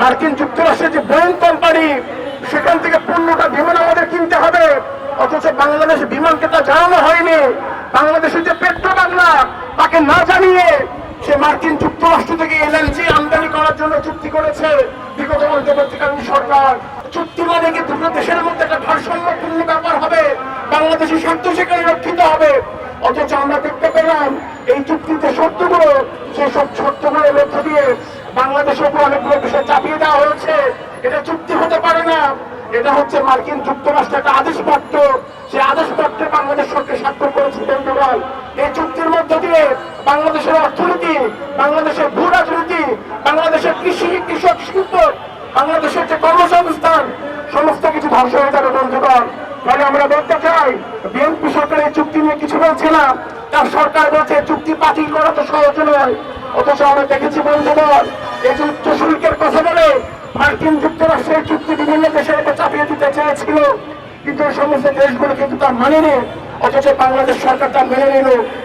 মার্কিন যুক্তরাষ্ট্রের যে বোয়িং কোম্পানি, সেখান থেকে 15টা বিমান আমাদের কিনতে হবে, অথচ বাংলাদেশ বিমানকে তা জানানো হয়নি। বাংলাদেশের যে পেট্রো বাংলা, তাকে না জানিয়ে সে মার্কিন যুক্তরাষ্ট্র থেকে এলএনজি আমদানি করার জন্য চুক্তি করেছে বিগত অন্তর্বর্তীকালীন সরকার। চুক্তি মানে কি দুটো দেশের মধ্যে একটা ভারসাম্যপূর্ণ ব্যাপার হবে, বাংলাদেশের স্বার্থ সেখানে রক্ষিত হবে। অথচ আমরা দেখতে পেলাম এই চুক্তিতে শর্তগুলো, সেই সব শর্তগুলোর মধ্য দিয়ে বাংলাদেশের উপর অনেকগুলো বিষয় চাপিয়ে দেওয়া হয়েছে। এটা চুক্তি হতে পারে না, এটা হচ্ছে মার্কিন যুক্তরাষ্ট্রের একটা আদেশপত্র। সেই আদেশপত্রে বাংলাদেশ সরকার স্বাক্ষর করেছে বন্ধুগণ। এই চুক্তির মধ্য দিয়ে বাংলাদেশের অর্থনীতি, বাংলাদেশের ভূ রাজনীতি, বাংলাদেশের কৃষি, কৃষক, শিল্প, বাংলাদেশের যে কর্মসংস্থান, সমস্ত কিছু ধ্বংস হয়ে যাবে বন্ধুগণ। ফলে আমরা বলতে চাই, বিএনপি সরকার এই চুক্তি নিয়ে কিছু বলছে না, তার সরকার বলছে চুক্তি বাতিল করা তো সহজ নয়। অথচ আমরা দেখেছি বন্ধুগণ, এই যে উচ্চ শুল্কের কথা বলে মার্কিন যুক্তরাষ্ট্রের চুক্তি বিভিন্ন দেশের উপর চাপিয়ে দিতে চেয়েছিল, কিন্তু সমস্ত দেশগুলো কিন্তু তা মানেনি। অথচ বাংলাদেশ সরকার তা মেনে নিল।